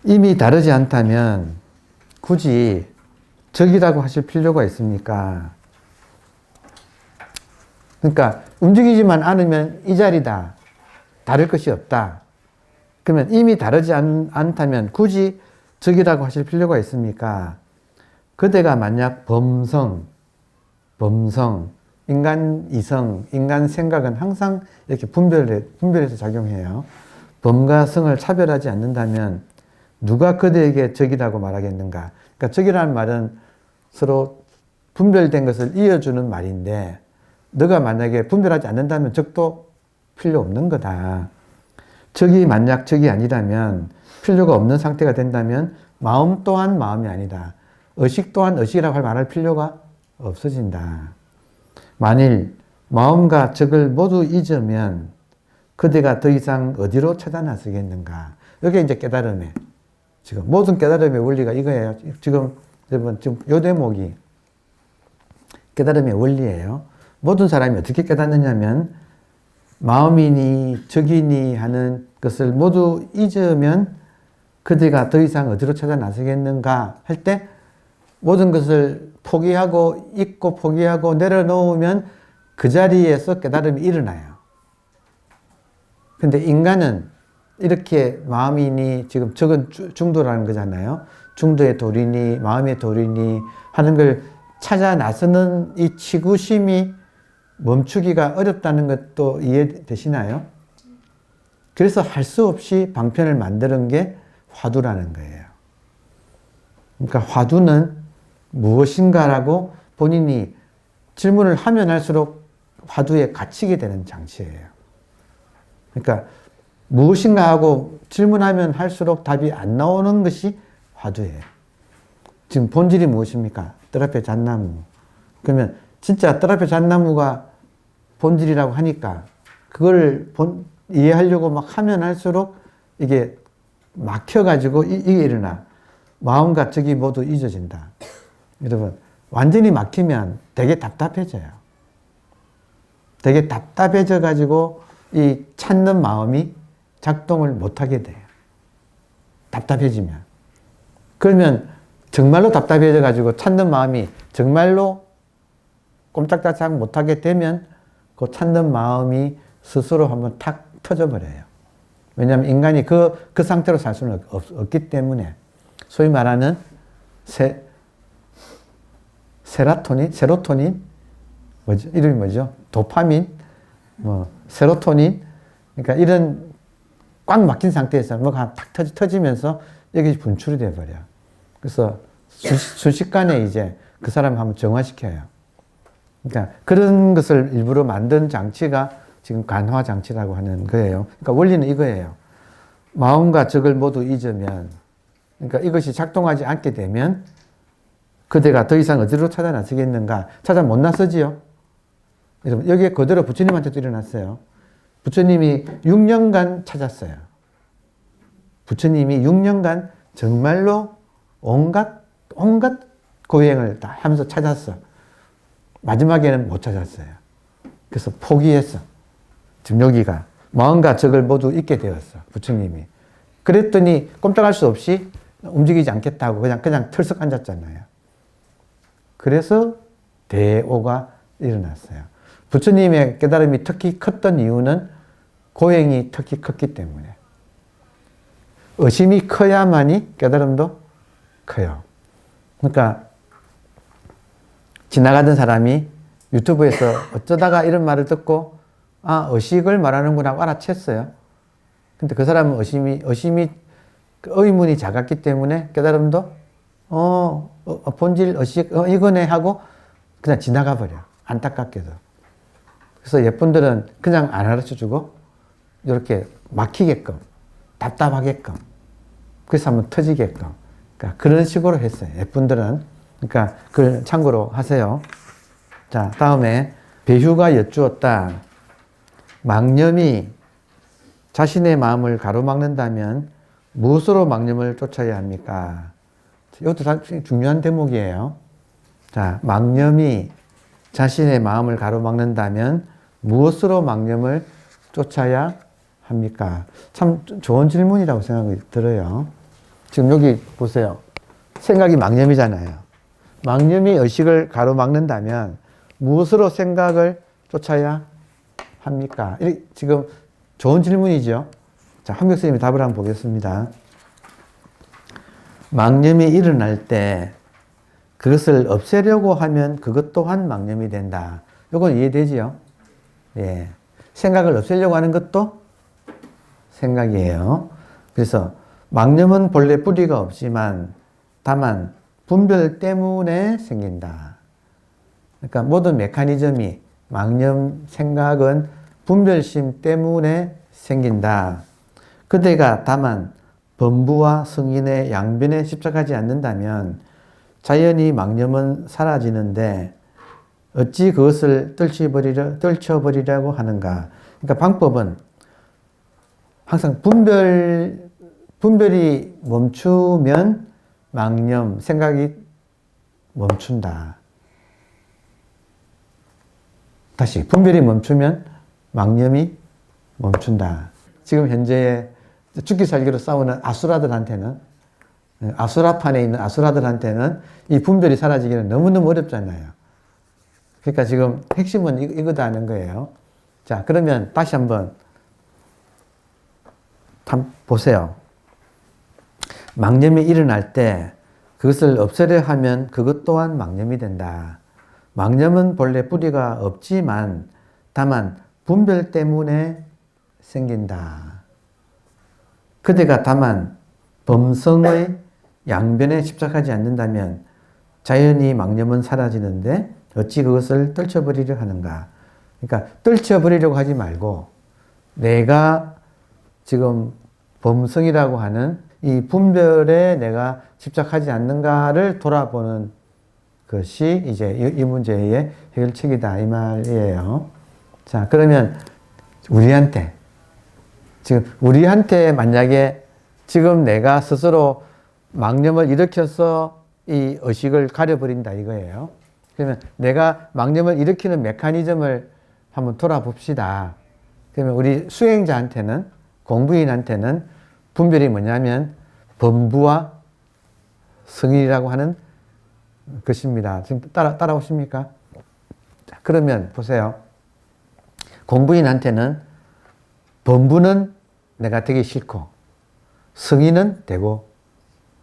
이미 다르지 않다면 굳이 적이라고 하실 필요가 있습니까? 그러니까 움직이지만 않으면 이 자리다. 다를 것이 없다. 그러면 이미 다르지 않다면 굳이 적이라고 하실 필요가 있습니까? 그대가 만약 범성, 인간 이성, 인간 생각은 항상 이렇게 분별해서 작용해요. 범과 성을 차별하지 않는다면 누가 그대에게 적이라고 말하겠는가? 그러니까 적이라는 말은 서로 분별된 것을 이어주는 말인데 너가 만약에 분별하지 않는다면 적도 필요 없는 거다. 적이 만약 적이 아니라면 필요가 없는 상태가 된다면 마음 또한 마음이 아니다. 의식 또한 의식이라고 말할 필요가 없어진다. 만일 마음과 적을 모두 잊으면 그대가 더 이상 어디로 찾아 나서겠는가? 이게 이제 깨달음의 지금 모든 깨달음의 원리가 이거예요. 지금 여러분 지금 요 대목이 깨달음의 원리예요. 모든 사람이 어떻게 깨닫느냐면 마음이니 적이니 하는 것을 모두 잊으면 그대가 더 이상 어디로 찾아 나서겠는가 할 때 모든 것을 포기하고 잊고 포기하고 내려놓으면 그 자리에서 깨달음이 일어나요. 근데 인간은 이렇게 마음이니 지금 적은 중도라는 거잖아요. 중도의 도리니 마음의 도리니 하는 걸 찾아 나서는 이 치구심이 멈추기가 어렵다는 것도 이해되시나요? 그래서 할 수 없이 방편을 만드는 게 화두라는 거예요. 그러니까 화두는 무엇인가라고 본인이 질문을 하면 할수록 화두에 갇히게 되는 장치예요. 그러니까 무엇인가 하고 질문하면 할수록 답이 안 나오는 것이 화두예요. 지금 본질이 무엇입니까? 뜰 앞에 잣나무. 그러면 진짜 뜰 앞에 잣나무가 본질이라고 하니까 그걸 이해하려고 막 하면 할수록 이게 막혀가지고 이게 일어나. 마음과 적이 모두 잊어진다. 여러분, 완전히 막히면 되게 답답해져요. 되게 답답해져가지고 이 찾는 마음이 작동을 못하게 돼요. 답답해지면. 그러면 정말로 답답해져가지고 찾는 마음이 정말로 꼼짝달싹 못하게 되면 그 찾는 마음이 스스로 한번 탁 터져버려요. 왜냐하면 인간이 그 상태로 살 수는 없기 때문에 소위 말하는 세로토닌, 뭐죠? 이름이 뭐죠? 도파민, 세로토닌, 그러니까 이런 꽉 막힌 상태에서 뭐가 탁 터지면서 여기 분출이 돼버려. 그래서 순식간에 이제 그 사람을 한번 정화시켜요. 그러니까 그런 것을 일부러 만든 장치가 지금 간화 장치라고 하는 거예요. 그러니까 원리는 이거예요. 마음과 적을 모두 잊으면, 그러니까 이것이 작동하지 않게 되면 그대가 더 이상 어디로 찾아 나서겠는가? 찾아 못 나서지요. 여러분, 여기에 그대로 부처님한테도 일어났어요. 부처님이 6년간 찾았어요. 부처님이 6년간 정말로 온갖 고행을 다 하면서 찾았어. 마지막에는 못 찾았어요. 그래서 포기했어. 지금 여기가 마음과 적을 모두 잊게 되었어. 부처님이. 그랬더니 꼼짝할 수 없이 움직이지 않겠다고 그냥 털썩 앉았잖아요. 그래서 대오가 일어났어요. 부처님의 깨달음이 특히 컸던 이유는 고행이 특히 컸기 때문에. 의심이 커야만이 깨달음도 커요. 그러니까 지나가던 사람이 유튜브에서 어쩌다가 이런 말을 듣고 아, 의식을 말하는구나 하고 알아챘어요. 근데 그 사람은 의심이 의문이 작았기 때문에 깨달음도 본질 의식 이거네 하고 그냥 지나가 버려. 안타깝게도. 그래서 예쁜들은 그냥 안 가르쳐주고 이렇게 막히게끔 답답하게끔 그래서 한번 터지게끔 그러니까 그런 식으로 했어요. 예쁜들은. 그러니까 그걸 참고로 하세요. 자, 다음에 배휴가 여쭈었다. 망념이 자신의 마음을 가로막는다면 무엇으로 망념을 쫓아야 합니까? 이것도 중요한 대목이에요. 자, 망념이 자신의 마음을 가로막는다면 무엇으로 망념을 쫓아야 합니까? 참 좋은 질문이라고 생각이 들어요. 지금 여기 보세요. 생각이 망념이잖아요. 망념이 의식을 가로막는다면 무엇으로 생각을 쫓아야 합니까? 지금 좋은 질문이죠. 자, 한명 선생님이 답을 한번 보겠습니다. 망념이 일어날 때 그것을 없애려고 하면 그것 또한 망념이 된다. 이건 이해되지요? 예. 생각을 없애려고 하는 것도 생각이에요. 그래서 망념은 본래 뿌리가 없지만 다만 분별 때문에 생긴다. 그러니까 모든 메커니즘이 망념, 생각은 분별심 때문에 생긴다. 그대가 다만 범부와 승인의 양변에 집착하지 않는다면 자연히 망념은 사라지는데 어찌 그것을 떨쳐버리려고 하는가. 그러니까 방법은 항상 분별이 멈추면 망념, 생각이 멈춘다. 다시, 분별이 멈추면 망념이 멈춘다. 지금 현재 죽기 살기로 싸우는 아수라들한테는, 아수라판에 있는 아수라들한테는 이 분별이 사라지기는 너무너무 어렵잖아요. 그러니까 지금 핵심은 이거다는 거예요. 자, 그러면 다시 한번 보세요. 망념이 일어날 때 그것을 없애려 하면 그것 또한 망념이 된다. 망념은 본래 뿌리가 없지만 다만 분별 때문에 생긴다. 그대가 다만 범성의 양변에 집착하지 않는다면 자연히 망념은 사라지는데 어찌 그것을 떨쳐버리려 하는가. 그러니까 떨쳐버리려고 하지 말고 내가 지금 범성이라고 하는 이 분별에 내가 집착하지 않는가를 돌아보는 것이 이제 이 문제의 해결책이다 이 말이에요. 자, 그러면 우리한테 만약에 지금 내가 스스로 망념을 일으켜서 이 의식을 가려버린다 이거예요. 그러면 내가 망념을 일으키는 메커니즘을 한번 돌아봅시다. 그러면 우리 수행자한테는, 공부인한테는 분별이 뭐냐면 범부와 승인이라고 하는 것입니다. 지금 따라오십니까? 자, 그러면 보세요. 공부인한테는 범부는 내가 되기 싫고 승인은 되고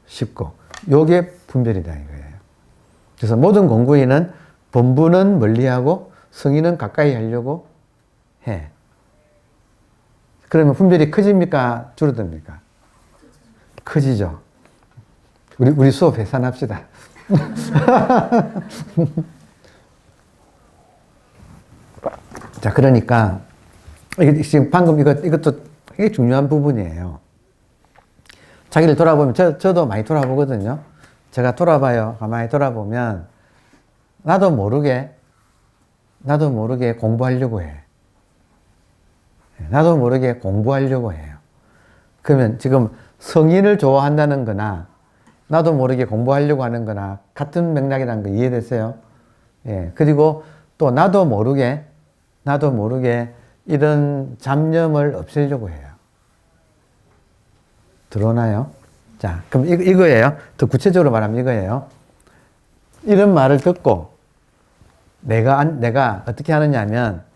싶고 요게 분별이다 이거예요. 그래서 모든 공부인은 범부는 멀리하고 승인은 가까이 하려고 해. 그러면 분별이 커집니까? 줄어듭니까? 커지죠. 우리 수업 해산합시다. 자, 그러니까 지금 방금 이것도 되게 중요한 부분이에요. 자기를 돌아보면 저도 많이 돌아보거든요. 제가 돌아봐요. 가만히 돌아보면 나도 모르게 공부하려고 해. 나도 모르게 공부하려고 해요. 그러면 지금 성인을 좋아한다는 거나 나도 모르게 공부하려고 하는 거나 같은 맥락이라는 거 이해되세요? 예. 그리고 또 나도 모르게 이런 잡념을 없애려고 해요. 들어오나요? 자, 그럼 이거예요. 더 구체적으로 말하면 이거예요. 이런 말을 듣고 내가 어떻게 하느냐 하면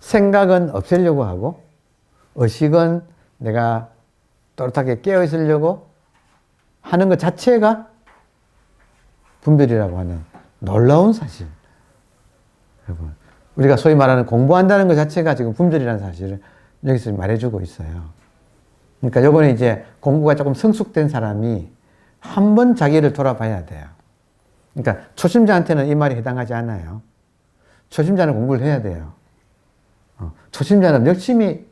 생각은 없애려고 하고 의식은 내가 또렷하게 깨어 있으려고 하는 것 자체가 분별이라고 하는 놀라운 사실. 여러분, 우리가 소위 말하는 공부한다는 것 자체가 지금 분별이라는 사실을 여기서 말해주고 있어요. 그러니까 요거는 이제 공부가 조금 성숙된 사람이 한 번 자기를 돌아봐야 돼요. 그러니까 초심자한테는 이 말이 해당하지 않아요. 초심자는 공부를 해야 돼요. 초심자는 열심히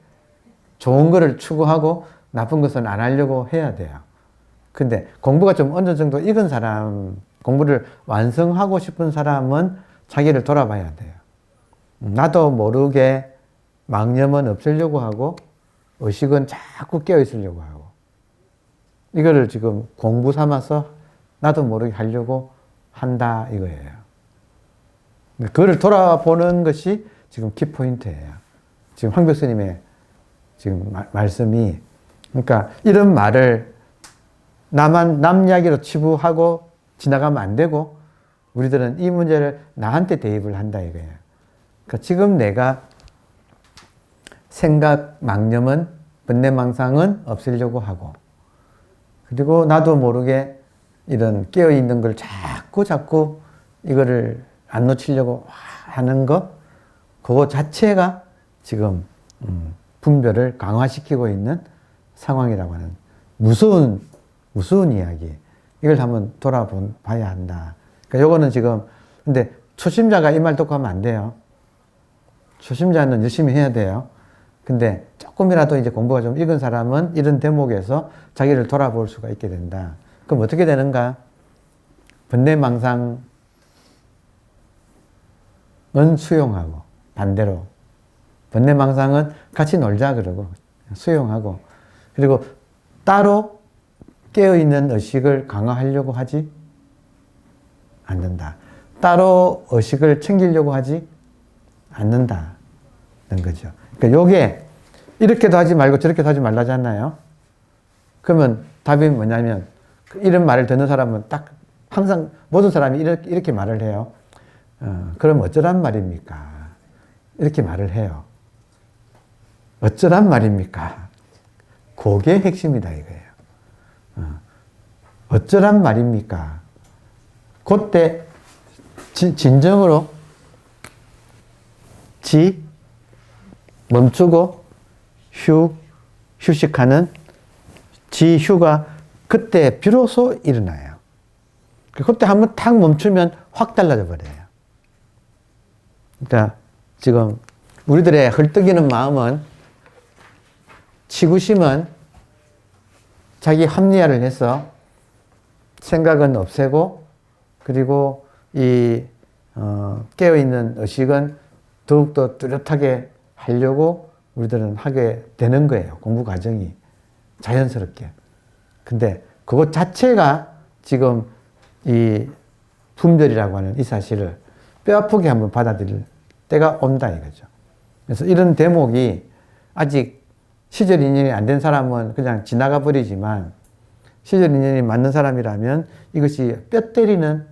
좋은 거를 추구하고 나쁜 것은 안 하려고 해야 돼요. 근데 공부가 좀 어느 정도 익은 사람, 공부를 완성하고 싶은 사람은 자기를 돌아봐야 돼요. 나도 모르게 망념은 없애려고 하고 의식은 자꾸 깨어 있으려고 하고 이거를 지금 공부 삼아서 나도 모르게 하려고 한다 이거예요. 그거를 돌아보는 것이 지금 키포인트예요. 지금 황 교수님의 지금 말씀이 그러니까 이런 말을 남 이야기로 치부하고 지나가면 안 되고, 우리들은 이 문제를 나한테 대입을 한다 이거예요. 그러니까 지금 내가 생각, 망념은, 번뇌망상은 없애려고 하고, 그리고 나도 모르게 이런 깨어있는 걸 자꾸 이거를 안 놓치려고 하는 것, 그거 자체가 지금 분별을 강화시키고 있는 상황이라고 하는 무서운 이야기. 이걸 한번 돌아봐야 한다. 그러니까 요거는 지금, 근데 초심자가 이 말 듣고 하면 안 돼요. 초심자는 열심히 해야 돼요. 근데 조금이라도 이제 공부가 좀 익은 사람은 이런 대목에서 자기를 돌아볼 수가 있게 된다. 그럼 어떻게 되는가? 번뇌망상은 수용하고, 반대로 번뇌망상은 같이 놀자 그러고 수용하고, 그리고 따로 깨어있는 의식을 강화하려고 하지 않는다. 따로 의식을 챙기려고 하지 않는다는 거죠. 그러니까 요게 이렇게도 하지 말고 저렇게도 하지 말라잖아요. 그러면 답이 뭐냐면, 이런 말을 듣는 사람은 딱 항상 모든 사람이 이렇게 말을 해요. 그럼 어쩌란 말입니까? 이렇게 말을 해요. 어쩌란 말입니까? 그게 핵심이다 이거예요. 어쩌란 말입니까? 그때 진정으로 멈추고 휴식하는 지휴가 그때 비로소 일어나요. 그때 한번 탁 멈추면 확 달라져 버려요. 그러니까 지금 우리들의 헐떡이는 마음은, 치구심은 자기 합리화를 해서 생각은 없애고, 그리고 이 깨어있는 의식은 더욱더 뚜렷하게 하려고 우리들은 하게 되는 거예요. 공부 과정이 자연스럽게. 근데 그것 자체가 지금 이 분별이라고 하는 이 사실을 뼈아프게 한번 받아들일 때가 온다 이거죠. 그래서 이런 대목이 아직 시절 인연이 안 된 사람은 그냥 지나가 버리지만, 시절 인연이 맞는 사람이라면 이것이 뼈 때리는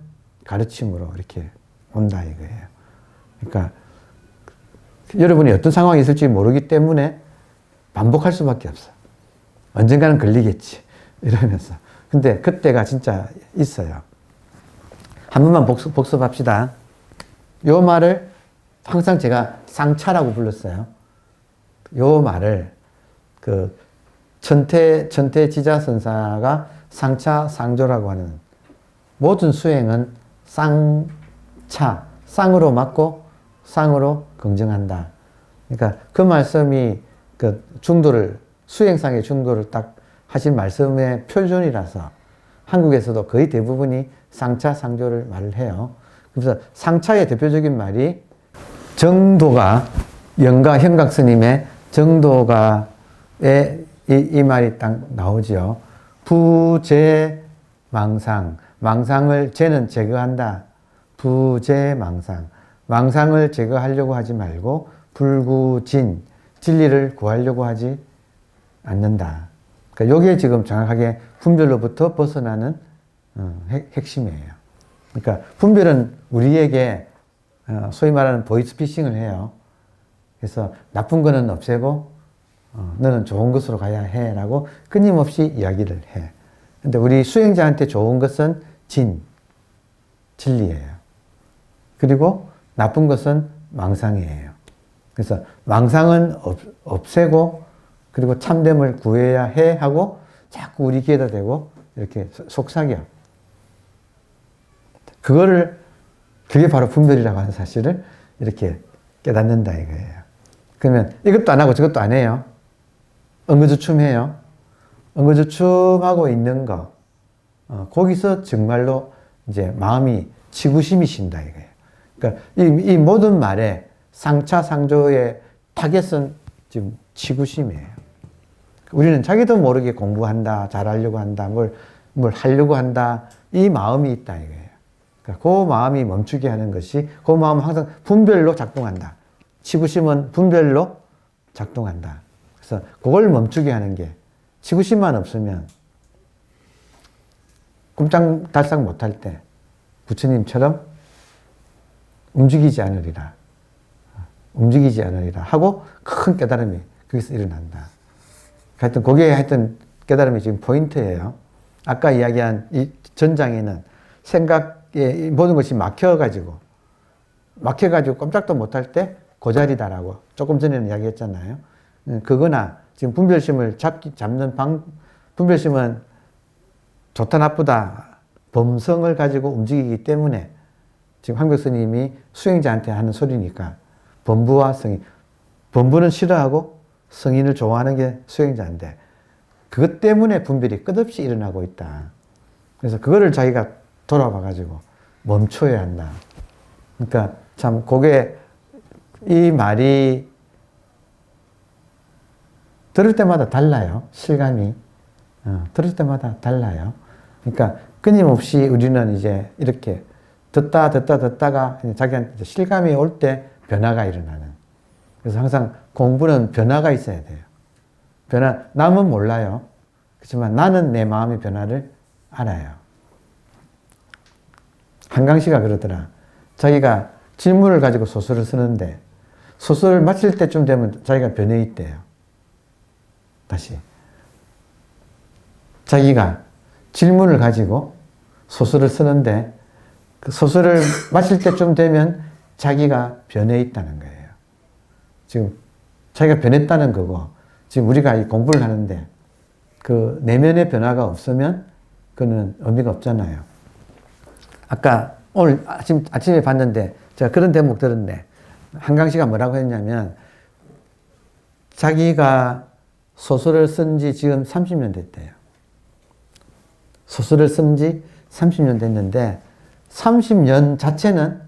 가르침으로 이렇게 온다 이거예요. 그러니까 여러분이 어떤 상황이 있을지 모르기 때문에 반복할 수밖에 없어. 언젠가는 걸리겠지 이러면서. 근데 그때가 진짜 있어요. 한 번만 복습합시다. 요 말을 항상 제가 상차라고 불렀어요. 요 말을 그 천태지자선사가 상차 상조라고 하는, 모든 수행은 쌍차, 쌍으로 맞고 쌍으로 긍정한다. 그러니까 그 말씀이 그 중도를, 수행상의 중도를 딱 하신 말씀의 표준이라서 한국에서도 거의 대부분이 상차 상조를 말을 해요. 그래서 상차의 대표적인 말이 정도가, 영가 현각스님의 정도가의 이 말이 딱 나오죠. 부재망상, 망상을 재는 제거한다. 부재망상, 망상을 제거하려고 하지 말고 불구진, 진리를 구하려고 하지 않는다. 그러니까 이게 지금 정확하게 분별로부터 벗어나는 핵심이에요. 그러니까 분별은 우리에게 소위 말하는 보이스피싱을 해요. 그래서 나쁜 거는 없애고 너는 좋은 것으로 가야 해 라고 끊임없이 이야기를 해. 근데 우리 수행자한테 좋은 것은 진리예요. 그리고 나쁜 것은 망상이에요. 그래서 망상은 없애고, 그리고 참됨을 구해야 해 하고 자꾸 우리 귀에다 대고 이렇게 속삭여. 그게 바로 분별이라고 하는 사실을 이렇게 깨닫는다 이거예요. 그러면 이것도 안 하고 저것도 안 해요. 응거주춤해요. 응거주춤하고 있는 거, 거기서 정말로 이제 마음이 지구심이 신다 이거예요. 그러니까 이 모든 말에 상차상조의 타겟은 지금 지구심이에요. 우리는 자기도 모르게 공부한다, 잘하려고 한다, 뭘 하려고 한다, 이 마음이 있다 이거예요. 그러니까 그 마음이 멈추게 하는 것이, 그 마음은 항상 분별로 작동한다. 지구심은 분별로 작동한다. 그래서 그걸 멈추게 하는 게, 지구심만 없으면 꼼짝달싹 못할 때 부처님처럼 움직이지 않으리라 하고 큰 깨달음이 거기서 일어난다. 하여튼 그게 하여튼 깨달음이 지금 포인트예요. 아까 이야기한 이 전장에는 생각에 모든 것이 막혀가지고 꼼짝도 못할 때 그 자리다라고 조금 전에는 이야기했잖아요. 그거나 지금 분별심을 잡는 분별심은 좋다 나쁘다 범성을 가지고 움직이기 때문에 지금 황벽 스님이 수행자한테 하는 소리니까 범부와 성인, 범부는 싫어하고 성인을 좋아하는 게 수행자인데 그것 때문에 분별이 끝없이 일어나고 있다. 그래서 그거를 자기가 돌아봐 가지고 멈춰야 한다. 그러니까 참 그게 이 말이 들을 때마다 달라요. 실감이. 들을 때마다 달라요. 그러니까 끊임없이 우리는 이제 이렇게 듣다가 자기한테 실감이 올 때 변화가 일어나는. 그래서 항상 공부는 변화가 있어야 돼요. 남은 몰라요. 그렇지만 나는 내 마음의 변화를 알아요. 한강씨가 그러더라. 자기가 질문을 가지고 소설을 쓰는데 소설을 마칠 때쯤 되면 자기가 변해 있대요. 다시. 자기가 질문을 가지고 소설을 쓰는데 그 소설을 마칠 때쯤 되면 자기가 변해 있다는 거예요. 지금 자기가 변했다는 거고 지금 우리가 이 공부를 하는데 그 내면의 변화가 없으면 그는 의미가 없잖아요. 아까 오늘 아침에 봤는데 제가 그런 대목 들었네. 한강씨가 뭐라고 했냐면 자기가 소설을 쓴 지 지금 30년 됐대요. 소설을 쓴 지 30년 됐는데 30년 자체는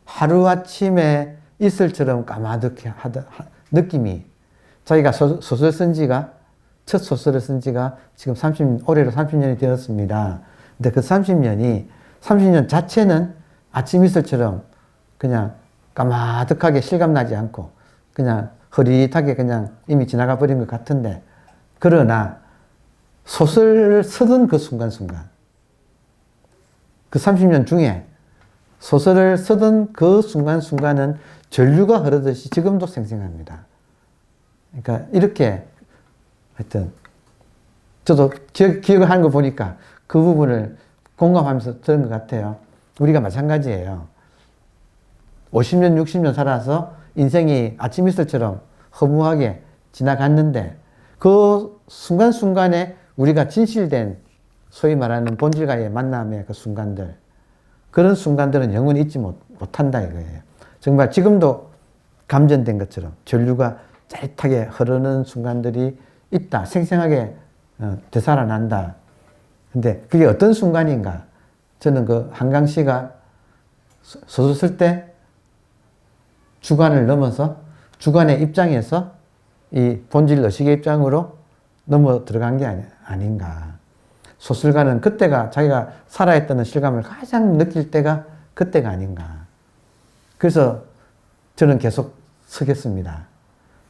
하루아침에 이슬처럼 까마득해 하던 느낌이 자기가 소설 쓴 지가 첫 소설을 쓴 지가 지금 올해로 30년이 되었습니다. 근데 그 30년 자체는 아침 이슬처럼 그냥 까마득하게 실감나지 않고 그냥 흐릿하게 그냥 이미 지나가 버린 것 같은데 그러나 소설을 쓰던 그 순간순간 그 30년 중에 소설을 쓰던 그 순간순간은 전류가 흐르듯이 지금도 생생합니다. 그러니까 이렇게 하여튼 저도 기억을 하는 거 보니까 그 부분을 공감하면서 들은 것 같아요. 우리가 마찬가지예요. 50년, 60년 살아서 인생이 아침 이슬처럼 허무하게 지나갔는데 그 순간순간에 우리가 진실된 소위 말하는 본질과의 만남의 그 순간들 그런 순간들은 영원히 잊지 못한다 이거예요. 정말 지금도 감전된 것처럼 전류가 짜릿하게 흐르는 순간들이 있다. 생생하게 되살아난다. 근데 그게 어떤 순간인가? 저는 그 한강씨가 소설 쓸 때 주관을 넘어서 주관의 입장에서 이 본질 의식의 입장으로 넘어 들어간 게 아닌가. 소설가는 그때가 자기가 살아있다는 실감을 가장 느낄 때가 그때가 아닌가. 그래서 저는 계속 쓰겠습니다.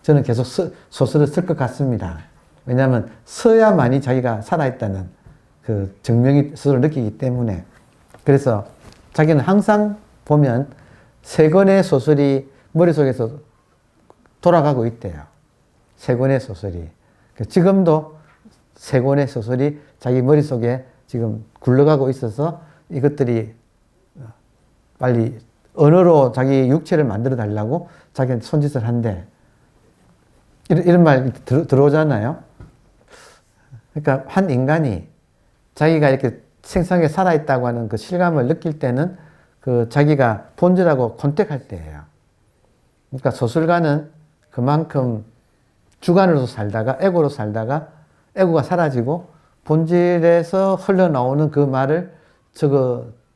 저는 계속 소설을 쓸 것 같습니다. 왜냐하면 써야만이 자기가 살아있다는 그 증명이 스스로 느끼기 때문에. 그래서 자기는 항상 보면 세 권의 소설이 머릿속에서 돌아가고 있대요. 세 권의 소설이. 지금도 세 권의 소설이 자기 머릿속에 지금 굴러가고 있어서 이것들이 빨리 언어로 자기 육체를 만들어 달라고 자기한테 손짓을 한대. 이런 말 들어오잖아요. 그러니까 한 인간이 자기가 이렇게 생생하게 살아있다고 하는 그 실감을 느낄 때는 그 자기가 본질하고 컨택할 때예요. 그러니까 소설가는 그만큼 주관으로 살다가 에고로 살다가 에고가 사라지고 본질에서 흘러나오는 그 말을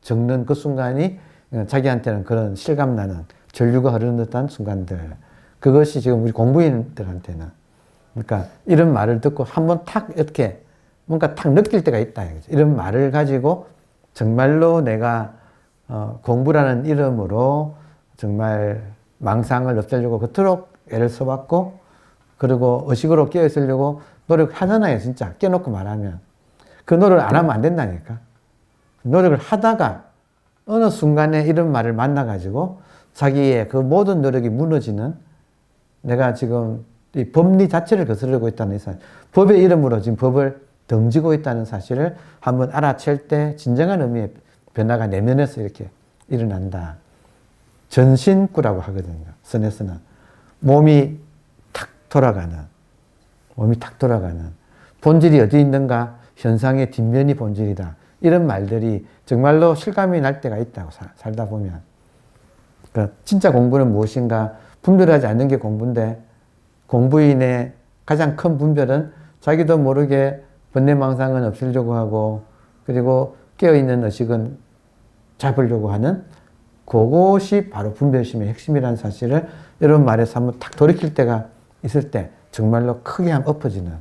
적는 그 순간이 자기한테는 그런 실감나는 전류가 흐르는 듯한 순간들. 그것이 지금 우리 공부인들한테는 그러니까 이런 말을 듣고 한번 탁 이렇게 뭔가 탁 느낄 때가 있다. 이런 말을 가지고 정말로 내가 공부라는 이름으로 정말 망상을 없애려고 그토록 애를 써봤고 그리고 의식으로 깨어있으려고 노력하잖아요. 진짜 깨놓고 말하면 그 노력을 안 하면 안 된다니까. 노력을 하다가 어느 순간에 이런 말을 만나가지고 자기의 그 모든 노력이 무너지는, 내가 지금 이 법리 자체를 거스르고 있다는 사실, 법의 이름으로 지금 법을 등지고 있다는 사실을 한번 알아챌 때 진정한 의미의 변화가 내면에서 이렇게 일어난다. 전신구라고 하거든요. 선에서는. 몸이 탁 돌아가는, 본질이 어디 있는가? 현상의 뒷면이 본질이다. 이런 말들이 정말로 실감이 날 때가 있다고, 살다 보면. 그러니까 진짜 공부는 무엇인가? 분별하지 않는 게 공부인데, 공부인의 가장 큰 분별은 자기도 모르게 번뇌망상은 없애려고 하고, 그리고 깨어있는 의식은 잡으려고 하는, 그것이 바로 분별심의 핵심이라는 사실을 이런 말에서 한번 탁 돌이킬 때가 있을 때 정말로 크게 한번 엎어지는,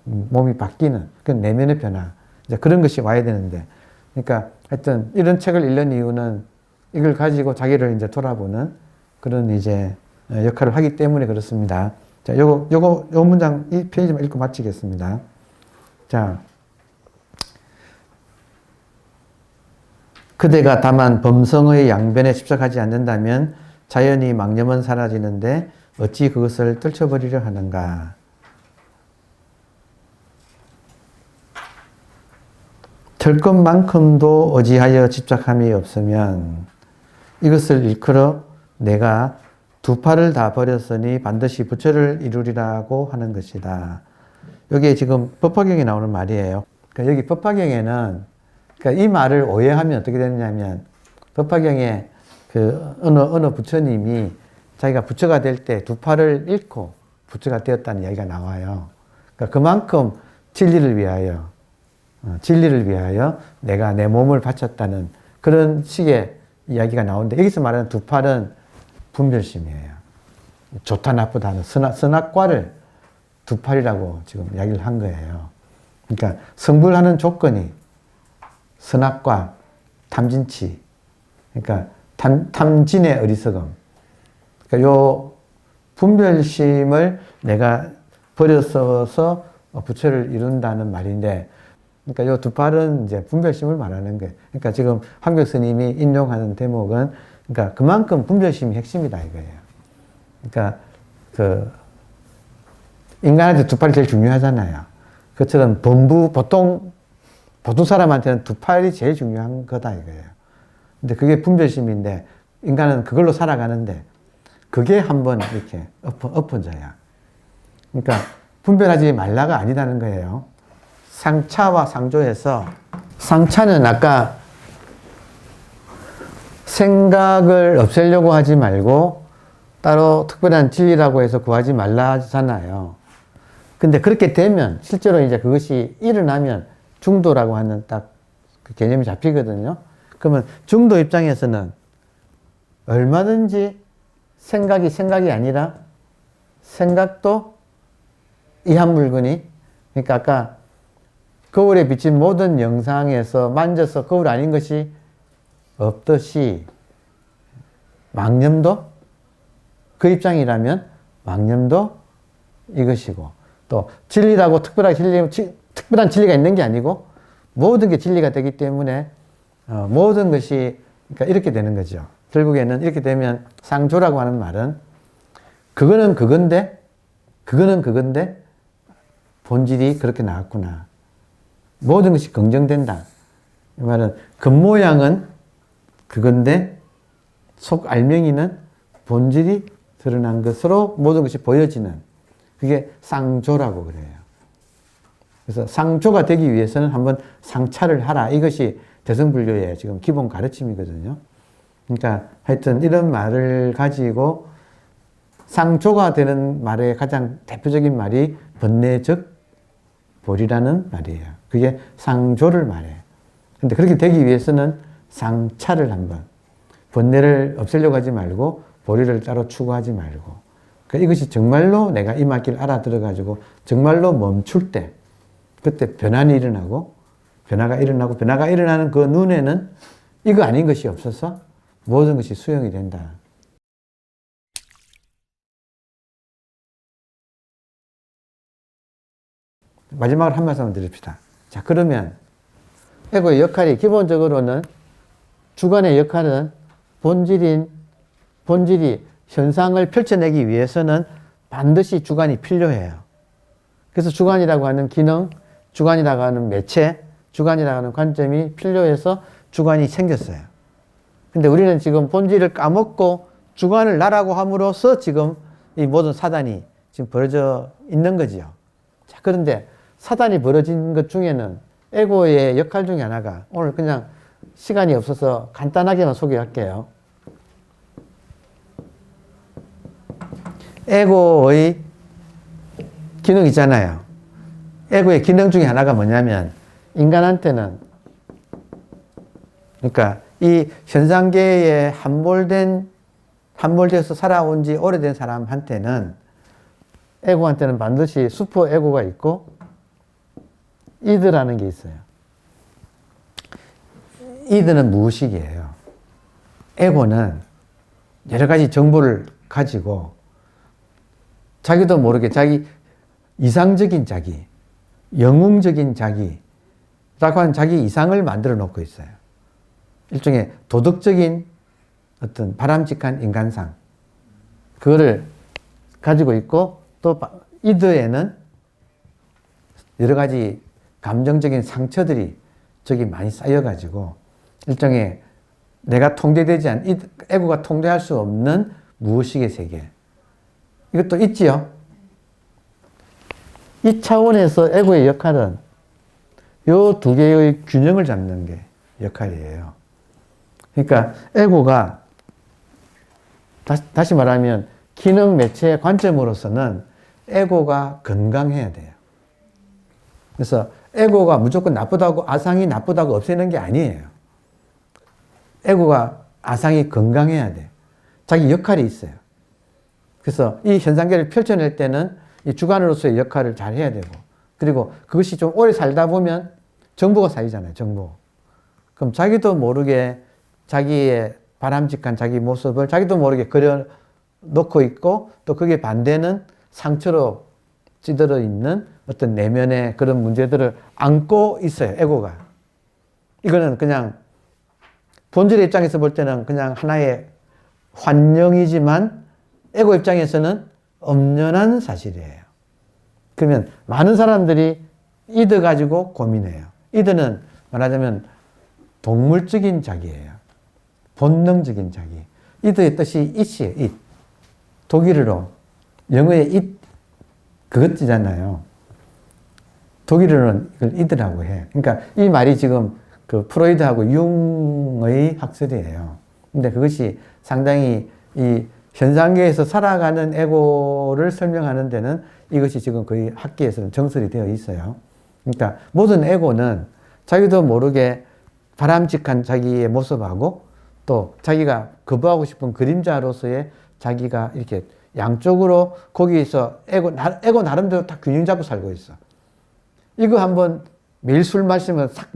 몸이 바뀌는 그 내면의 변화, 이제 그런 것이 와야 되는데, 그러니까 하여튼 이런 책을 읽는 이유는 이걸 가지고 자기를 이제 돌아보는 그런 이제 역할을 하기 때문에 그렇습니다. 자, 요 문장, 이 페이지만 읽고 마치겠습니다. 자, 그대가 다만 범성의 양변에 집착하지 않는다면 자연히 망념은 사라지는데 어찌 그것을 떨쳐버리려 하는가. 들 것만큼도 의지하여 집착함이 없으면 이것을 일컬어 내가 두 팔을 다 버렸으니 반드시 부처를 이루리라고 하는 것이다. 여기에 지금 법화경에 나오는 말이에요. 그러니까 여기 법화경에는, 그러니까 이 말을 오해하면 어떻게 되느냐면, 법화경에 그 어느 부처님이 자기가 부처가 될 때 두 팔을 잃고 부처가 되었다는 이야기가 나와요. 그러니까 그만큼 진리를 위하여 내가 내 몸을 바쳤다는 그런 식의 이야기가 나오는데, 여기서 말하는 두 팔은 분별심이에요. 좋다 나쁘다는 선악과를 두 팔이라고 지금 이야기를 한 거예요. 그러니까 성불하는 조건이 선악과, 탐진치, 그러니까 탐진의 어리석음. 그러니까 요 분별심을 내가 버려서 부처를 이룬다는 말인데, 그러니까 요 두 팔은 이제 분별심을 말하는 거예요. 그러니까 지금 황벽 스님이 인용하는 대목은, 그러니까 그만큼 분별심이 핵심이다 이거예요. 그러니까 그 인간한테 두 팔이 제일 중요하잖아요. 그처럼 보통 사람한테는 두 팔이 제일 중요한 거다 이거예요. 근데 그게 분별심인데, 인간은 그걸로 살아가는데 그게 한번 이렇게 엎어져야. 그러니까 분별하지 말라가 아니라는 거예요. 상차와 상조에서, 상차는 아까 생각을 없애려고 하지 말고 따로 특별한 진리라고 해서 구하지 말라 하잖아요. 근데 그렇게 되면 실제로 이제 그것이 일어나면 중도라고 하는 딱 그 개념이 잡히거든요. 그러면 중도 입장에서는 얼마든지 생각이 아니라 생각도 이한 물건이, 그러니까 아까 거울에 비친 모든 영상에서 만져서 거울 아닌 것이 없듯이, 망념도 그 입장이라면 망념도 이것이고, 또 진리라고 특별한 진리가 있는 게 아니고 모든 게 진리가 되기 때문에 모든 것이, 그러니까 이렇게 되는 거죠. 결국에는 이렇게 되면 상조라고 하는 말은 그거는 그건데 본질이 그렇게 나왔구나. 모든 것이 긍정된다. 이 말은 겉모양은 그건데 속 알맹이는 본질이 드러난 것으로 모든 것이 보여지는, 그게 상조라고 그래요. 그래서 상조가 되기 위해서는 한번 상차를 하라. 이것이 대승불교의 지금 기본 가르침이거든요. 그러니까 하여튼 이런 말을 가지고 상조가 되는 말의 가장 대표적인 말이 번뇌적 볼이라는 말이에요. 그게 상조를 말해요. 근데 그렇게 되기 위해서는 상차를 한번, 번뇌를 없애려고 하지 말고 보리를 따로 추구하지 말고, 그러니까 이것이 정말로 내가 이 맞길 알아들어가지고 정말로 멈출 때, 그때 변화가 일어나고 변화가 일어나는 그 눈에는 이거 아닌 것이 없어서 모든 것이 수용이 된다. 마지막으로 한 말씀을 드립시다. 자, 그러면 에고의 역할이 기본적으로는 주관의 역할은 본질이 현상을 펼쳐내기 위해서는 반드시 주관이 필요해요. 그래서 주관이라고 하는 기능, 주관이라고 하는 매체, 주관이라고 하는 관점이 필요해서 주관이 생겼어요. 근데 우리는 지금 본질을 까먹고 주관을 나라고 함으로써 지금 이 모든 사단이 지금 벌어져 있는 거지요. 자, 그런데 사단이 벌어진 것 중에는 에고의 역할 중에 하나가 오늘 그냥 시간이 없어서 간단하게만 소개할게요. 에고의 기능 있잖아요. 에고의 기능 중에 하나가 뭐냐면 인간한테는 그러니까 이 현상계에 함몰되어서 살아온 지 오래된 사람한테는 에고한테는 반드시 슈퍼 에고가 있고 이드라는 게 있어요. 이드는 무의식이에요. 에고는 여러 가지 정보를 가지고 자기도 모르게 자기 이상적인 자기, 영웅적인 자기라고 하는 자기 이상을 만들어 놓고 있어요. 일종의 도덕적인 어떤 바람직한 인간상. 그거를 가지고 있고 또 이드에는 여러 가지 감정적인 상처들이 저기 많이 쌓여가지고 일종의 내가 통제되지 않은, 에고가 통제할 수 없는 무의식의 세계. 이것도 있지요. 이 차원에서 에고의 역할은 요 두 개의 균형을 잡는 게 역할이에요. 그러니까 에고가 다시 말하면 기능 매체 관점으로서는 에고가 건강해야 돼요. 그래서 에고가 무조건 나쁘다고 아상이 나쁘다고 없애는 게 아니에요. 에고가 아상이 건강해야 돼요. 자기 역할이 있어요. 그래서 이 현상계를 펼쳐낼 때는 이 주관으로서의 역할을 잘 해야 되고 그리고 그것이 좀 오래 살다 보면 정보가 쌓이잖아요. 정보. 그럼 자기도 모르게 자기의 바람직한 자기 모습을 자기도 모르게 그려놓고 있고 또 그게 반대는 상처로 찌들어 있는 어떤 내면의 그런 문제들을 안고 있어요. 에고가. 이거는 그냥 본질의 입장에서 볼 때는 그냥 하나의 환영이지만 에고 입장에서는 엄연한 사실이에요. 그러면 많은 사람들이 이드 가지고 고민해요. 이드는 말하자면 동물적인 자기예요. 본능적인 자기. 이드의 뜻이 it이에요. it. 독일어로 영어의 it 그것이잖아요. 독일어는 이걸 이드라고 해. 그러니까 이 말이 지금 그 프로이드하고 융의 학설이에요. 근데 그것이 상당히 이 현상계에서 살아가는 에고를 설명하는 데는 이것이 지금 거의 학계에서는 정설이 되어 있어요. 그러니까 모든 에고는 자기도 모르게 바람직한 자기의 모습하고 또 자기가 거부하고 싶은 그림자로서의 자기가 이렇게 양쪽으로 거기에서 에고 나름대로 다 균형 잡고 살고 있어. 이거 한번 매일 술 마시면 싹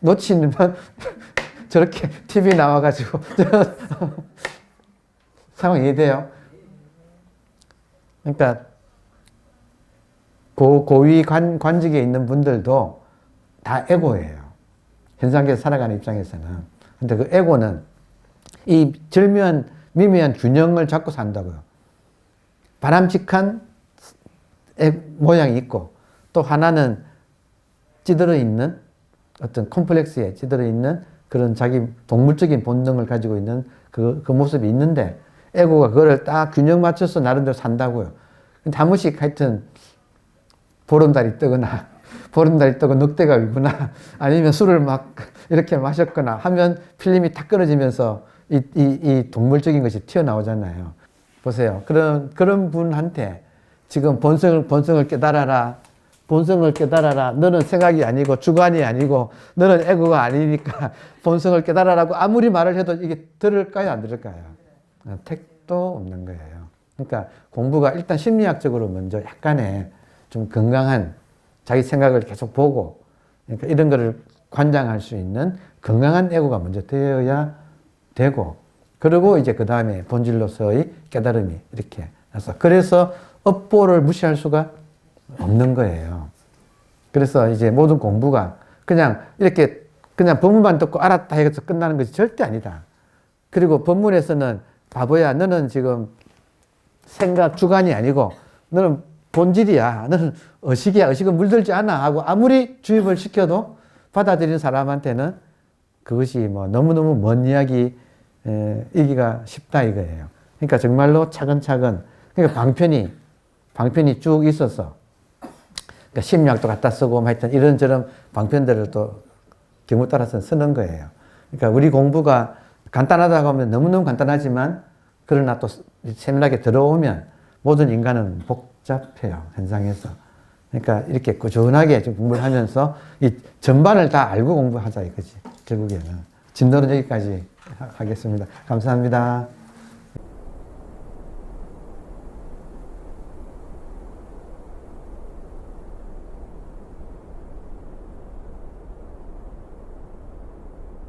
놓치면 저렇게 TV 나와가지고 상황 이해돼요? 그러니까 고위 관직에 있는 분들도 다 에고예요. 현상계에서 살아가는 입장에서는. 근데 그 에고는 이 절묘한 미묘한 균형을 잡고 산다고요. 바람직한 모양이 있고 또 하나는 찌들어 있는 어떤 콤플렉스에 찌들어 있는 그런 자기 동물적인 본능을 가지고 있는 그 모습이 있는데 에고가 그거를 딱 균형 맞춰서 나름대로 산다고요. 근데 한 번씩 하여튼 보름달이 뜨거나 보름달이 뜨고 늑대가 울거나 아니면 술을 막 이렇게 마셨거나 하면 필름이 탁 끊어지면서 이 동물적인 것이 튀어나오잖아요. 보세요. 그런 분한테 지금 본성을 깨달아라. 본성을 깨달아라. 너는 생각이 아니고 주관이 아니고 너는 에고가 아니니까 본성을 깨달아라고 아무리 말을 해도 이게 들을까요? 안 들을까요? 택도 없는 거예요. 그러니까 공부가 일단 심리학적으로 먼저 약간의 좀 건강한 자기 생각을 계속 보고 그러니까 이런 거를 관장할 수 있는 건강한 에고가 먼저 되어야 되고 그리고 이제 그 다음에 본질로서의 깨달음이 이렇게 나서 그래서 업보를 무시할 수가 없는 거예요. 그래서 이제 모든 공부가 그냥 이렇게 그냥 법문만 듣고 알았다 해서 끝나는 것이 절대 아니다. 그리고 법문에서는 바보야, 너는 지금 생각 주관이 아니고 너는 본질이야. 너는 의식이야. 의식은 물들지 않아. 하고 아무리 주입을 시켜도 받아들이는 사람한테는 그것이 뭐 너무너무 먼 이야기이기가 쉽다 이거예요. 그러니까 정말로 차근차근, 그러니까 방편이 쭉 있어서, 그러니까 심리학도 갖다 쓰고 하여튼 이런저런 방편들을 또 경우 따라서 쓰는 거예요. 그러니까 우리 공부가 간단하다고 하면 너무너무 간단하지만 그러나 또 세밀하게 들어오면 모든 인간은 복잡해요. 현상에서. 그러니까 이렇게 꾸준하게 공부를 하면서 이 전반을 다 알고 공부하자 이거지. 결국에는. 진도는 여기까지 하겠습니다. 감사합니다.